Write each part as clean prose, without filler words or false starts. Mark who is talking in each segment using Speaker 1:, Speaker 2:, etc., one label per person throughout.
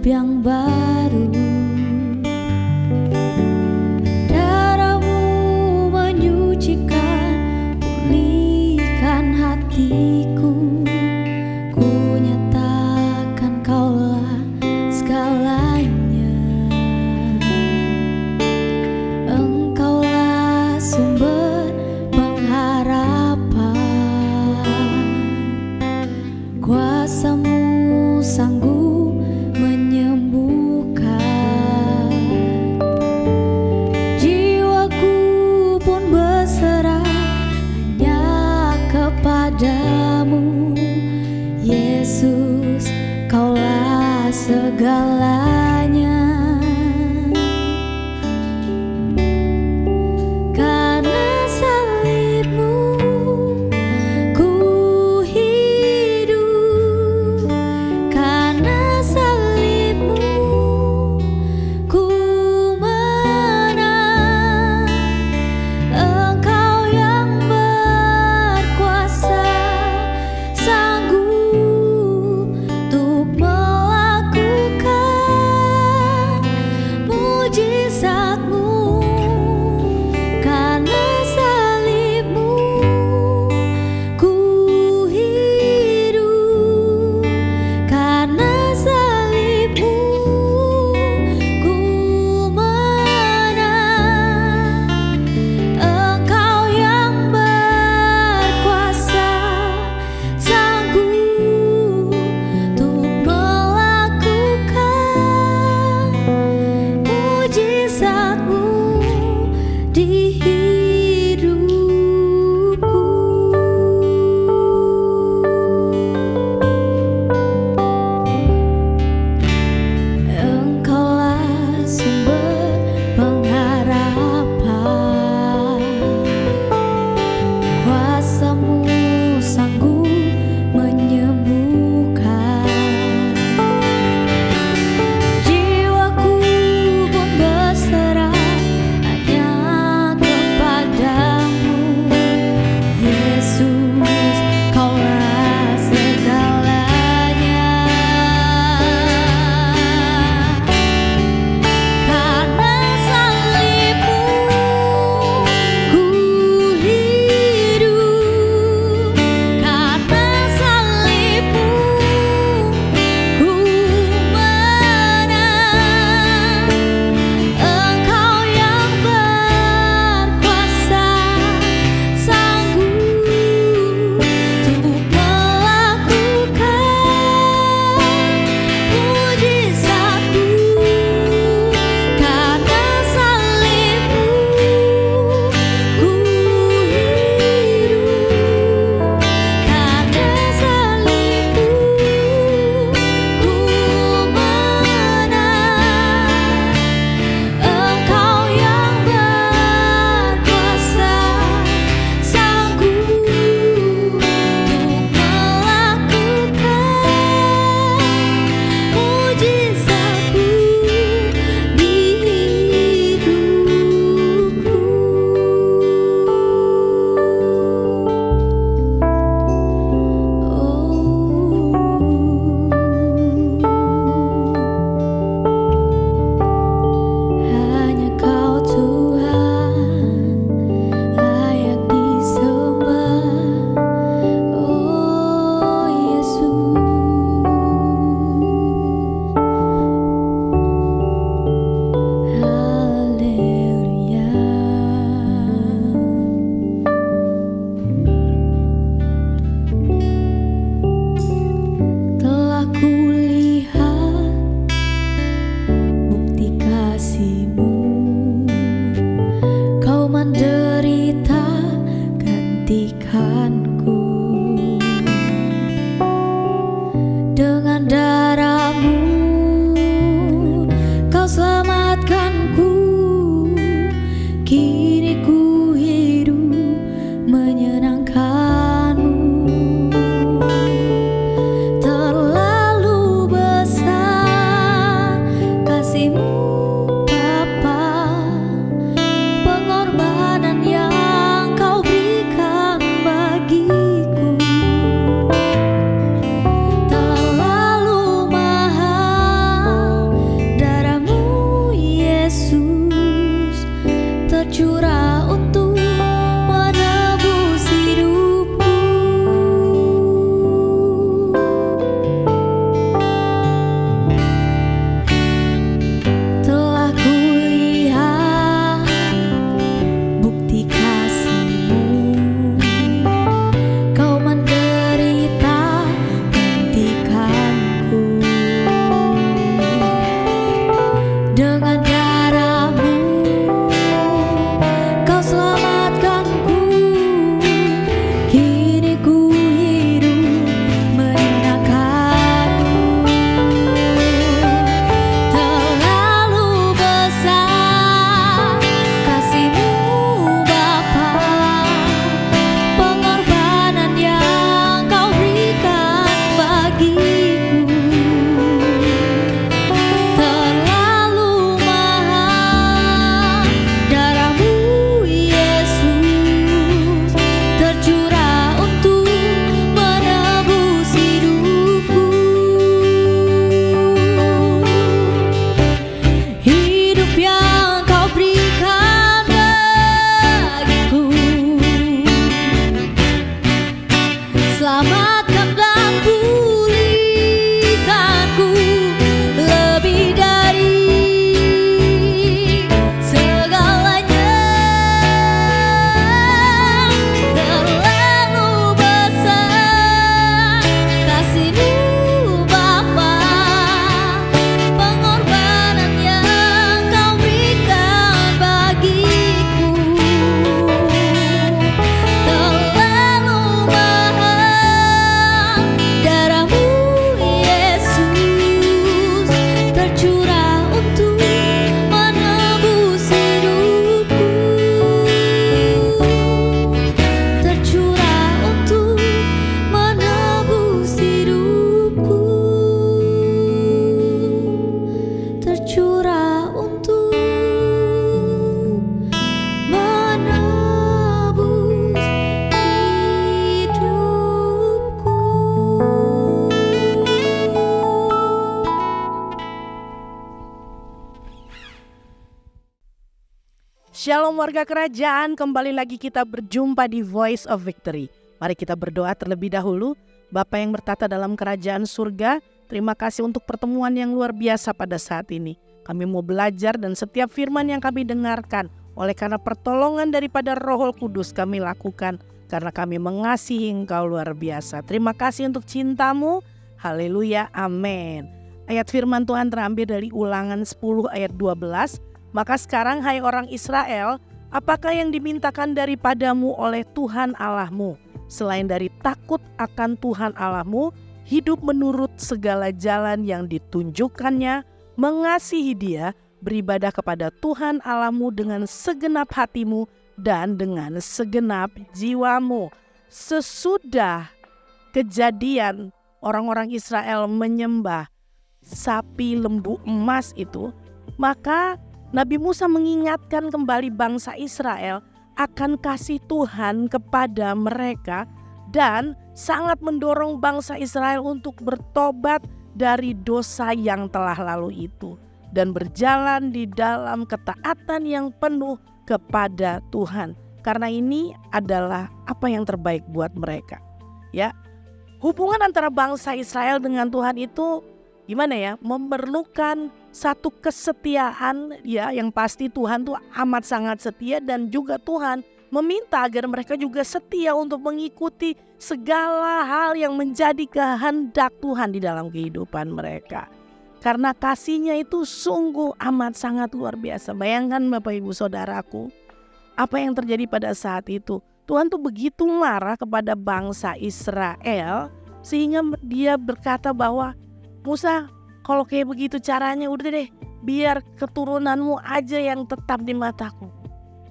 Speaker 1: yang baru. Darahmu menyucikan, pulihkan hatiku. Ku nyatakan Kaulah segalanya. Engkaulah sumber pengharapan. Kuasa-Mu sanggup menyembuhkan. Jiwaku pun berserah hanya kepadamu. Yesus, Kaulah segalanya. Karena salib-Mu ku hidup. Karena salib-Mu ku menang. Engkau yang berkuasa, sanggup untuk melakukan makamlah pulihkanku lebih dari segalanya. Terlalu besar kasih-Mu Bapa, pengorbanan yang Kau berikan bagiku. Terlalu mahal darah-Mu Yesus tercurah untuk menebus hidupku, tercurah untuk menebus hidupku, tercurah untuk menebus hidupku.
Speaker 2: Shalom warga kerajaan, kembali lagi kita berjumpa di Voice of Victory. Mari kita berdoa terlebih dahulu. Bapa yang bertata dalam kerajaan surga, terima kasih untuk pertemuan yang luar biasa pada saat ini. Kami mau belajar dan setiap firman yang kami dengarkan, oleh karena pertolongan daripada Roh Kudus kami lakukan, karena kami mengasihi Engkau luar biasa. Terima kasih untuk cinta-Mu. Haleluya, amin. Ayat firman Tuhan terambil dari Ulangan 10 ayat 12. Maka sekarang hai orang Israel, apakah yang dimintakan daripadamu oleh Tuhan Allahmu, selain dari takut akan Tuhan Allahmu, hidup menurut segala jalan yang ditunjukkannya, mengasihi Dia, beribadah kepada Tuhan Allahmu dengan segenap hatimu dan dengan segenap jiwamu. Sesudah kejadian orang-orang Israel menyembah sapi lembu emas itu, maka Nabi Musa mengingatkan kembali bangsa Israel akan kasih Tuhan kepada mereka dan sangat mendorong bangsa Israel untuk bertobat dari dosa yang telah lalu itu dan berjalan di dalam ketaatan yang penuh kepada Tuhan. Karena ini adalah apa yang terbaik buat mereka. Ya, hubungan antara bangsa Israel dengan Tuhan itu gimana ya? Memerlukan satu kesetiaan ya, yang pasti Tuhan tuh amat sangat setia dan juga Tuhan meminta agar mereka juga setia untuk mengikuti segala hal yang menjadi kehendak Tuhan di dalam kehidupan mereka. Karena kasihnya itu sungguh amat sangat luar biasa. Bayangkan Bapak Ibu Saudaraku, apa yang terjadi pada saat itu. Tuhan tuh begitu marah kepada bangsa Israel sehingga Dia berkata bahwa, Musa, kalau kayak begitu caranya udah deh, biar keturunanmu aja yang tetap di mataku.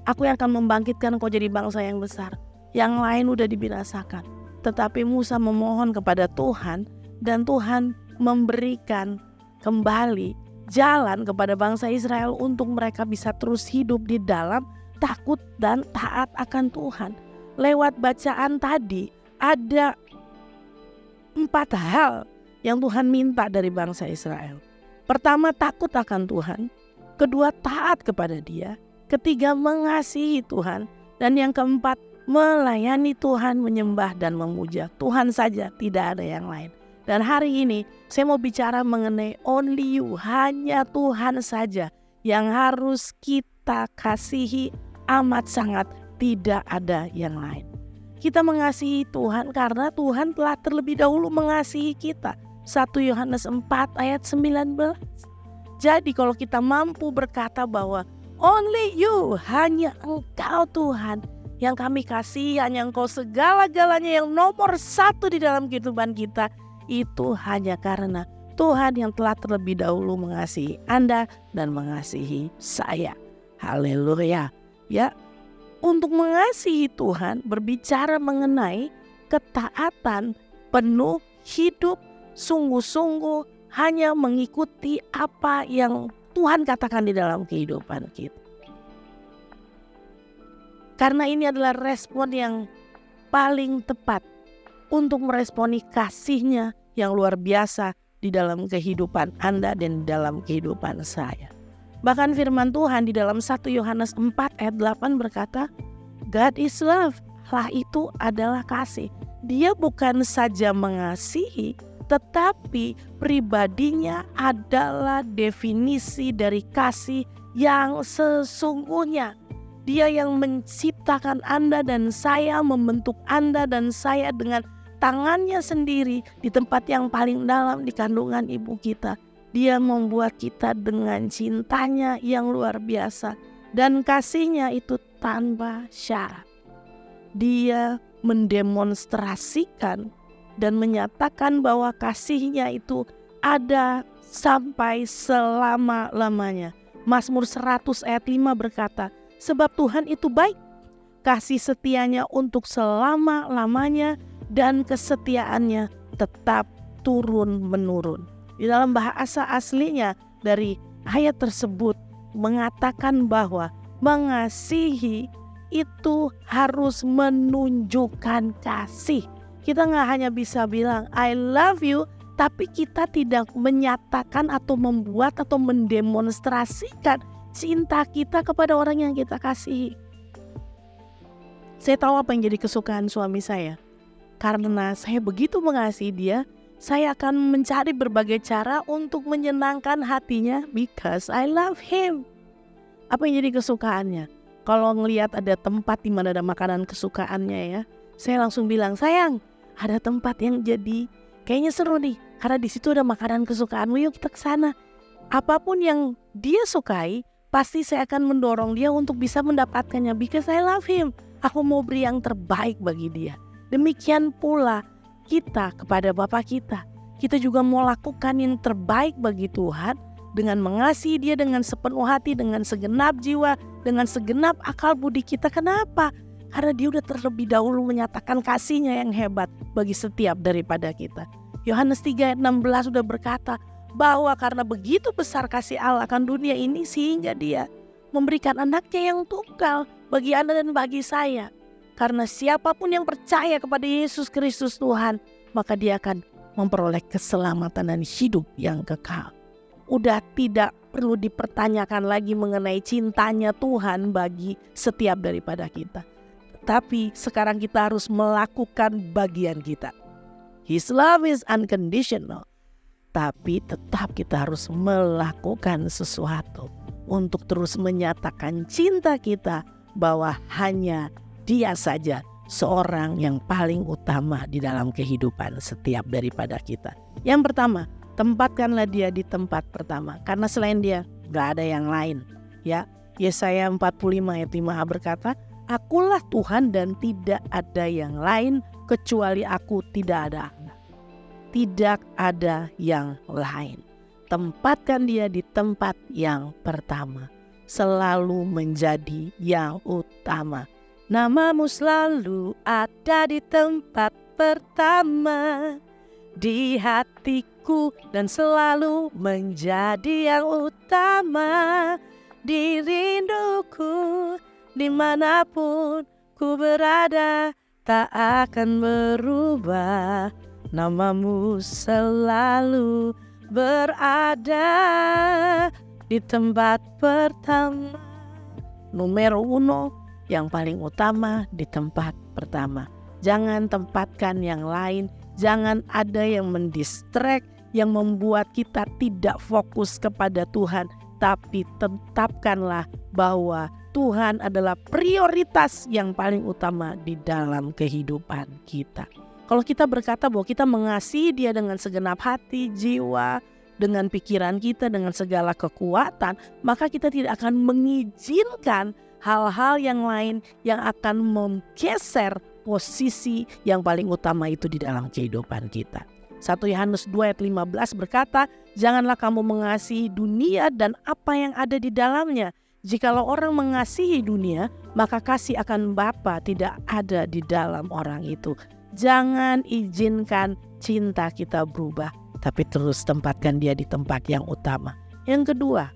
Speaker 2: Aku yang akan membangkitkan kau jadi bangsa yang besar. Yang lain udah dibinasakan. Tetapi Musa memohon kepada Tuhan dan Tuhan memberikan kembali jalan kepada bangsa Israel untuk mereka bisa terus hidup di dalam takut dan taat akan Tuhan. Lewat bacaan tadi ada 4 hal yang Tuhan minta dari bangsa Israel. Pertama, takut akan Tuhan. Kedua, taat kepada Dia. Ketiga, mengasihi Tuhan. Dan yang keempat, melayani Tuhan, menyembah dan memuja Tuhan saja, tidak ada yang lain. Dan hari ini saya mau bicara mengenai only you, hanya Tuhan saja yang harus kita kasihi amat sangat, tidak ada yang lain. Kita mengasihi Tuhan karena Tuhan telah terlebih dahulu mengasihi kita. 1 Yohanes 4 ayat 19. Jadi kalau kita mampu berkata bahwa only you, hanya Engkau Tuhan yang kami kasih, hanya Engkau segala-galanya yang nomor 1 di dalam kehidupan kita, itu hanya karena Tuhan yang telah terlebih dahulu mengasihi Anda dan mengasihi saya. Haleluya. Ya, untuk mengasihi Tuhan berbicara mengenai ketaatan penuh, hidup sungguh-sungguh hanya mengikuti apa yang Tuhan katakan di dalam kehidupan kita. Karena ini adalah respon yang paling tepat untuk meresponi kasih-Nya yang luar biasa di dalam kehidupan Anda dan di dalam kehidupan saya. Bahkan firman Tuhan di dalam 1 Yohanes 4 ayat 8 berkata, God is love. Allah itu adalah kasih. dia bukan saja mengasihi, tetapi pribadinya adalah definisi dari kasih yang sesungguhnya. Dia yang menciptakan Anda dan saya, membentuk Anda dan saya dengan tangannya sendiri di tempat yang paling dalam di kandungan ibu kita. Dia membuat kita dengan cintanya yang luar biasa dan kasihnya itu tanpa syarat. Dia mendemonstrasikan dan menyatakan bahwa kasihnya itu ada sampai selama-lamanya. Mazmur 100 ayat 5 berkata, sebab Tuhan itu baik, kasih setianya untuk selama-lamanya dan kesetiaannya tetap turun-menurun. Di dalam bahasa aslinya dari ayat tersebut mengatakan bahwa mengasihi itu harus menunjukkan kasih. Kita gak hanya bisa bilang I love you, tapi kita tidak menyatakan atau membuat atau mendemonstrasikan cinta kita kepada orang yang kita kasihi. Saya tahu apa yang jadi kesukaan suami saya. Karena saya begitu mengasihi dia, saya akan mencari berbagai cara untuk menyenangkan hatinya because I love him. Apa yang jadi kesukaannya? Kalau ngelihat ada tempat di mana ada makanan kesukaannya ya, saya langsung bilang, sayang, ada tempat yang jadi kayaknya seru nih, karena di situ ada makanan kesukaanmu, yuk kita ke sana. Apapun yang dia sukai, pasti saya akan mendorong dia untuk bisa mendapatkannya because I love him. Aku mau beri yang terbaik bagi dia. Demikian pula kita kepada Bapa kita. Kita juga mau lakukan yang terbaik bagi Tuhan dengan mengasihi dia dengan sepenuh hati, dengan segenap jiwa, dengan segenap akal budi kita. Kenapa? Karena dia udah terlebih dahulu menyatakan kasihnya yang hebat bagi setiap daripada kita. Yohanes 3 ayat 16 sudah berkata bahwa karena begitu besar kasih Allah akan dunia ini sehingga dia memberikan anaknya yang tunggal bagi Anda dan bagi saya. Karena siapapun yang percaya kepada Yesus Kristus Tuhan, maka dia akan memperoleh keselamatan dan hidup yang kekal. Udah tidak perlu dipertanyakan lagi mengenai cintanya Tuhan bagi setiap daripada kita. Tapi sekarang kita harus melakukan bagian kita. His love is unconditional. Tapi tetap kita harus melakukan sesuatu untuk terus menyatakan cinta kita bahwa hanya dia saja seorang yang paling utama di dalam kehidupan setiap daripada kita. Yang pertama, tempatkanlah dia di tempat pertama. Karena selain dia gak ada yang lain. Ya, Yesaya 45 ayat 5a berkata, akulah Tuhan dan tidak ada yang lain kecuali aku, tidak ada Allah. Tidak ada yang lain. Tempatkan dia di tempat yang pertama. Selalu menjadi yang utama. Namamu selalu ada di tempat pertama di hatiku dan selalu menjadi yang utama di rinduku. Dimanapun ku berada tak akan berubah. Namamu selalu berada di tempat pertama. Numero uno, yang paling utama di tempat pertama. Jangan tempatkan yang lain. Jangan ada yang mendistract, yang membuat kita tidak fokus kepada Tuhan. Tapi tetapkanlah bahwa Tuhan adalah prioritas yang paling utama di dalam kehidupan kita. Kalau kita berkata bahwa kita mengasihi dia dengan segenap hati, jiwa, dengan pikiran kita, dengan segala kekuatan, maka kita tidak akan mengizinkan hal-hal yang lain yang akan menggeser posisi yang paling utama itu di dalam kehidupan kita. 1 Yohanes 2 ayat 15 berkata, janganlah kamu mengasihi dunia dan apa yang ada di dalamnya. Jikalau orang mengasihi dunia, maka kasih akan Bapa tidak ada di dalam orang itu. Jangan izinkan cinta kita berubah, tapi terus tempatkan dia di tempat yang utama. Yang kedua,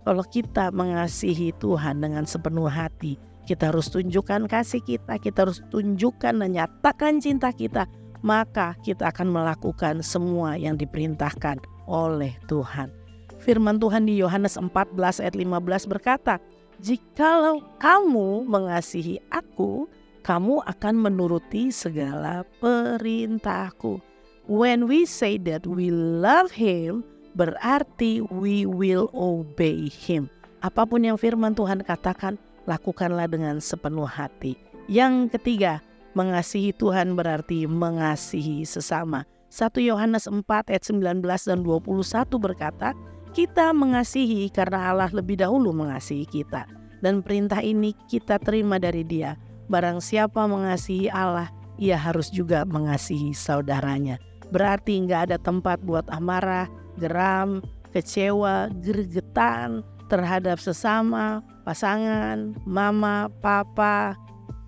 Speaker 2: kalau kita mengasihi Tuhan dengan sepenuh hati, kita harus tunjukkan kasih kita harus tunjukkan dan nyatakan cinta kita, maka kita akan melakukan semua yang diperintahkan oleh Tuhan. Firman Tuhan di Yohanes 14 ayat 15 berkata, jikalau kamu mengasihi aku, kamu akan menuruti segala perintahku. When we say that we love him, berarti we will obey him. Apapun yang firman Tuhan katakan, lakukanlah dengan sepenuh hati. Yang ketiga, mengasihi Tuhan berarti mengasihi sesama. 1 Yohanes 4 ayat 19 dan 21 berkata, kita mengasihi karena Allah lebih dahulu mengasihi kita. Dan perintah ini kita terima dari Dia. Barang siapa mengasihi Allah, ia harus juga mengasihi saudaranya. Berarti nggak ada tempat buat amarah, geram, kecewa, gregetan terhadap sesama, pasangan, mama, papa,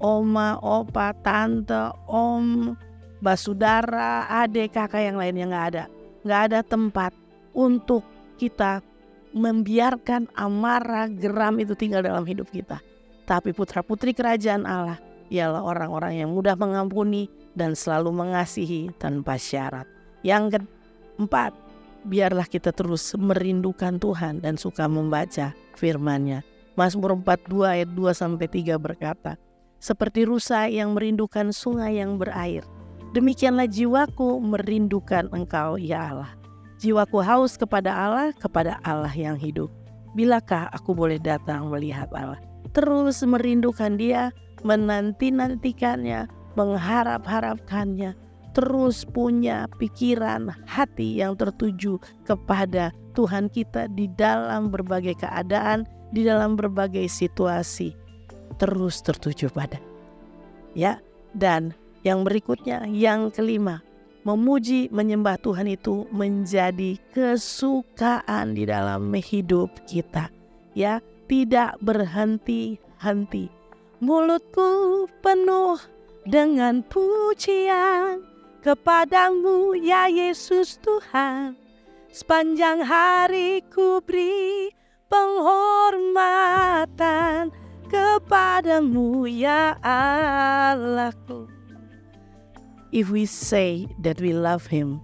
Speaker 2: oma, opa, tante, om, basudara, adik, kakak yang lainnya nggak ada. Nggak ada tempat untuk kita membiarkan amarah, geram itu tinggal dalam hidup kita. Tapi putra-putri kerajaan Allah ialah orang-orang yang mudah mengampuni dan selalu mengasihi tanpa syarat. Yang keempat, biarlah kita terus merindukan Tuhan dan suka membaca firman-Nya. Mazmur 42 ayat 2-3 berkata, seperti rusa yang merindukan sungai yang berair, demikianlah jiwaku merindukan Engkau ya Allah. Jiwaku haus kepada Allah yang hidup. Bilakah aku boleh datang melihat Allah? Terus merindukan Dia, menanti-nantikannya, mengharap-harapkannya, terus punya pikiran hati yang tertuju kepada Tuhan kita di dalam berbagai keadaan, di dalam berbagai situasi, terus tertuju pada. Ya, dan yang berikutnya, yang kelima, memuji, menyembah Tuhan itu menjadi kesukaan di dalam hidup kita. Ya, tidak berhenti-henti. Mulutku penuh dengan pujian kepadamu ya Yesus Tuhan. Sepanjang hari ku beri penghormatan kepadamu ya Allahku. If we say that we love him,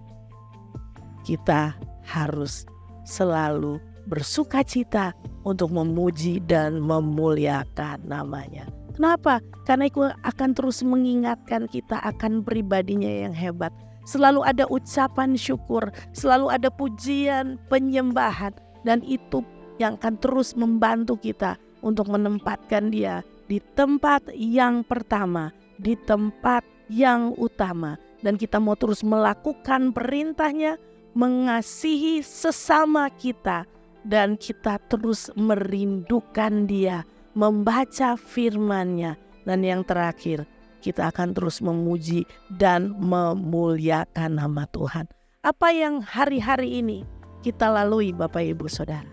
Speaker 2: kita harus selalu bersukacita untuk memuji dan memuliakan namanya. Kenapa? Karena itu akan terus mengingatkan kita akan pribadinya yang hebat. Selalu ada ucapan syukur, selalu ada pujian, penyembahan. Dan itu yang akan terus membantu kita untuk menempatkan Dia di tempat yang pertama, di tempat yang utama. Dan kita mau terus melakukan perintahnya, mengasihi sesama kita. Dan kita terus merindukan Dia, membaca firman-Nya. Dan yang terakhir, kita akan terus memuji dan memuliakan nama Tuhan. Apa yang hari-hari ini kita lalui Bapak Ibu Saudara?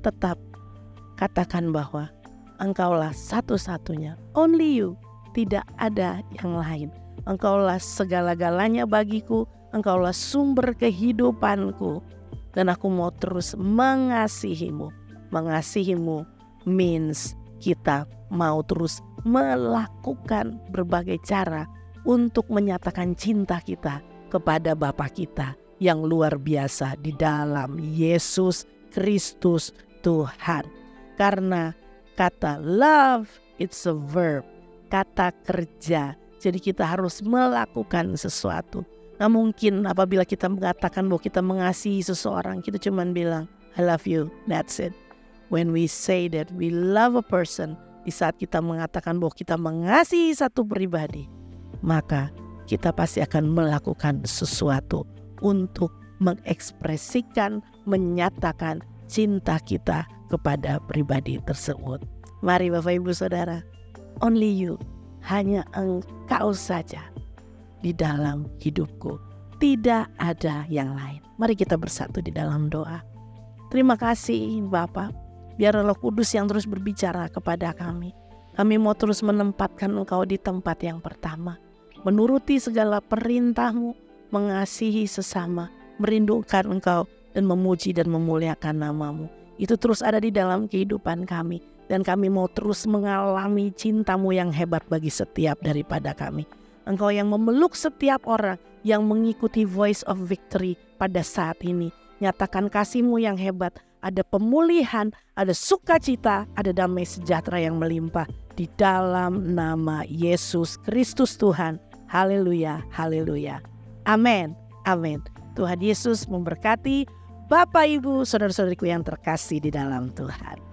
Speaker 2: Tetap katakan bahwa Engkaulah satu-satunya, only you, tidak ada yang lain. Engkaulah segala-galanya bagiku, Engkaulah sumber kehidupanku. Dan aku mau terus mengasihimu. Mengasihimu means kita mau terus melakukan berbagai cara untuk menyatakan cinta kita kepada Bapa kita yang luar biasa di dalam Yesus Kristus Tuhan. Karena kata love, it's a verb, kata kerja. Jadi kita harus melakukan sesuatu. Nah mungkin apabila kita mengatakan bahwa kita mengasihi seseorang, kita cuma bilang I love you, that's it. When we say that we love a person, di saat kita mengatakan bahwa kita mengasihi satu pribadi, maka kita pasti akan melakukan sesuatu untuk mengekspresikan, menyatakan cinta kita kepada pribadi tersebut. Mari Bapak Ibu Saudara, only you, hanya Engkau saja di dalam hidupku, tidak ada yang lain. Mari kita bersatu di dalam doa. Terima kasih Bapa, biar Roh Kudus yang terus berbicara kepada kami. Kami mau terus menempatkan Engkau di tempat yang pertama, menuruti segala perintah-Mu, mengasihi sesama, merindukan Engkau, dan memuji dan memuliakan nama-Mu. Itu terus ada di dalam kehidupan kami, dan kami mau terus mengalami cinta-Mu yang hebat bagi setiap daripada kami. Engkau yang memeluk setiap orang yang mengikuti Voice of Victory pada saat ini. Nyatakan kasih-Mu yang hebat ada pemulihan, ada sukacita, ada damai sejahtera yang melimpah di dalam nama Yesus Kristus Tuhan. Haleluya, haleluya. Amin, amin. Tuhan Yesus memberkati Bapak, Ibu, saudara-saudariku yang terkasih di dalam Tuhan.